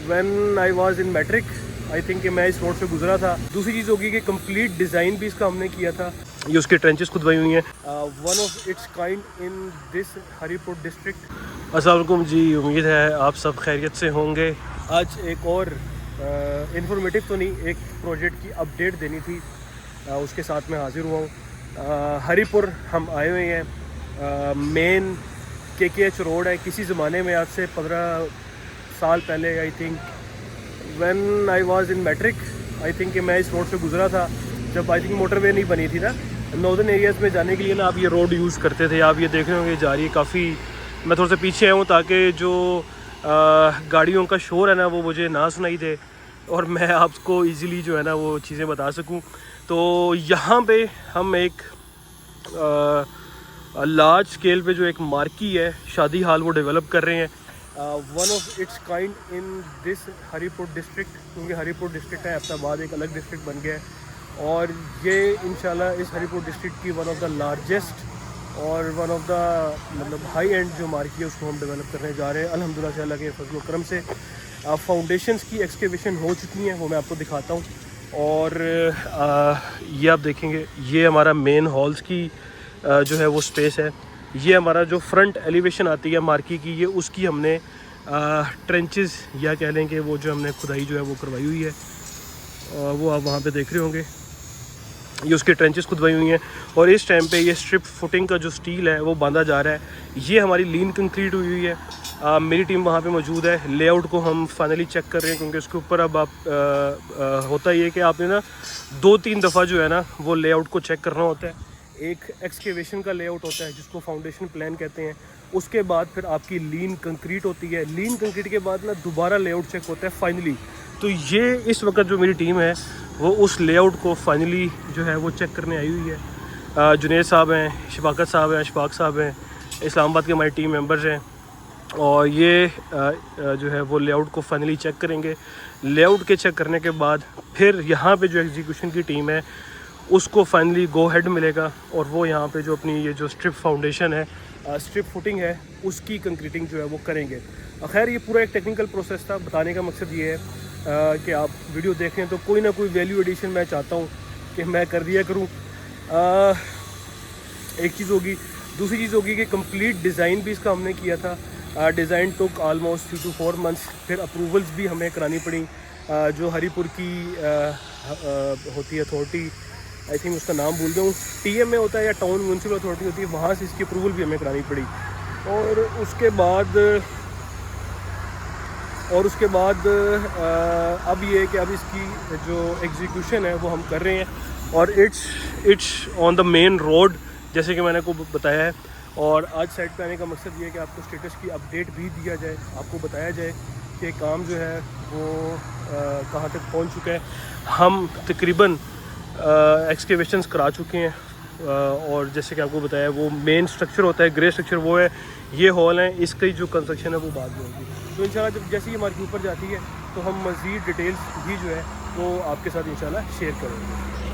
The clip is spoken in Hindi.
When I was in matric. I think कि मैं इस रोड से गुजरा था। दूसरी चीज़ होगी कि कंप्लीट डिज़ाइन भी इसका हमने किया था। ये उसके ट्रेंचेस खुदवाई हुई हैं, one of its kind in this Haripur district. अस्सलाम वालेकुम जी, उम्मीद है आप सब खैरियत से होंगे। आज एक और इंफॉर्मेटिव तो नहीं, एक प्रोजेक्ट की अपडेट देनी थी, उसके साथ मैं हाज़िर हुआ हूँ। हरीपुर हम आए हुए हैं। मेन KKH रोड है। किसी ज़माने में, आज से 15 साल पहले, I think when I was in matric, I think कि मैं इस रोड से गुजरा था जब आई थिंक मोटरवे नहीं बनी थी ना। नॉर्दर्न एरियाज़ में जाने के लिए ना आप ये रोड यूज़ करते थे। आप ये देख रहे होंगे जा रही है काफ़ी। मैं थोड़ा सा पीछे आया हूँ ताकि जो गाड़ियों का शोर है ना वो मुझे ना सुनाई दे और मैं आपको इजीली जो है ना वो चीज़ें बता सकूँ। तो यहाँ पे हम एक लार्ज स्केल पे जो एक मार्की है, शादी हाल, वो डेवलप कर रहे हैं। One of its kind in this Haripur district, क्योंकि हरीपुर डिस्ट्रिक्ट है, अब्ताबाद एक अलग डिस्ट्रिक्ट बन गया है। और ये इंशाल्लाह इस हरीपुर डिस्ट्रिक्ट की वन ऑफ द लार्जेस्ट और वन ऑफ द मतलब हाई एंड जो मार्की है उसको हम डेवलप करने जा रहे हैं अल्हम्दुलिल्लाह से, अल्लाह के फजल व करम से। फाउंडेशंस की एक्सकेवेशन हो चुकी हैं, वो मैं आपको दिखाता हूँ। और ये आप देखेंगे, ये हमारा मेन हॉल्स की जो है वो स्पेस है। ये हमारा जो फ्रंट एलिवेशन आती है मार्की की, ये उसकी हमने ट्रेंचेस या कह लें कि वो जो हमने खुदाई जो है वो करवाई हुई है। वो आप वहाँ पे देख रहे होंगे, ये उसके ट्रेंचेस खुदवाई हुई हैं। और इस टाइम पे ये स्ट्रिप फुटिंग का जो स्टील है वो बांधा जा रहा है। ये हमारी लीन कंक्रीट हुई हुई है। मेरी टीम वहाँ पे मौजूद है। लेआउट को हम फाइनली चेक कर रहे हैं, क्योंकि उसके ऊपर अब आप होता ये कि आपने ना 2-3 दफ़ा जो है ना वो लेआउट को चेक करना होता है। एक एक्सकेवेशन का लेआउट होता है जिसको फाउंडेशन प्लान कहते हैं। उसके बाद फिर आपकी लीन कंक्रीट होती है। लीन कंक्रीट के बाद ना दोबारा लेआउट चेक होता है फाइनली। तो ये इस वक्त जो मेरी टीम है वो उस लेआउट को फाइनली जो है वो चेक करने आई हुई है। जुनेद साहब हैं, शफाकत साहब हैं, अशफाक साहब हैं, इस्लामाबाद के हमारे टीम मेंबर्स हैं। और ये जो है वो लेआउट को फाइनली चेक करेंगे। लेआउट के चेक करने के बाद फिर यहाँ पे जो एग्जीक्यूशन की टीम है उसको फाइनली गो हेड मिलेगा और वो यहाँ पे जो अपनी ये जो स्ट्रिप फाउंडेशन है, स्ट्रिप फुटिंग है, उसकी कंक्रीटिंग जो है वो करेंगे। खैर ये पूरा एक टेक्निकल प्रोसेस था। बताने का मकसद ये है कि आप वीडियो देखें तो कोई ना कोई वैल्यू एडिशन मैं चाहता हूँ कि मैं कर दिया करूँ। एक चीज़ होगी। दूसरी चीज़ होगी कि कंप्लीट डिज़ाइन भी इसका हमने किया था। Design took almost 3 to 4 months। फिर अप्रूवल्स भी हमें करानी पड़ी। जो हरीपुर की होती है अथॉरिटी, आई थिंक उसका नाम भूल गया हूँ, TM में होता है या टाउन म्यूनसिपल अथॉरिटी होती है, वहाँ से इसकी अप्रूवल भी हमें करानी पड़ी। और उसके बाद अब ये है कि अब इसकी जो एग्जीक्यूशन है वो हम कर रहे हैं। और it's on the main road, जैसे कि मैंने आपको बताया है। और आज साइड पे आने का मकसद ये है कि आपको स्टेटस की अपडेट भी दिया जाए, आपको बताया जाए कि काम जो है वो कहाँ तक पहुँच चुका है। हम तकरीबन एक्सकेवेशंस करा चुके हैं। और जैसे कि आपको बताया वो मेन स्ट्रक्चर होता है, ग्रे स्ट्रक्चर वो है। ये हॉल है, इसकी जो कंस्ट्रक्शन है वो बाद में होगी। तो इंशाल्लाह जब जैसे ही हमारे ऊपर जाती है तो हम मज़ीद डिटेल्स भी जो है वो आपके साथ इंशाल्लाह शेयर करेंगे।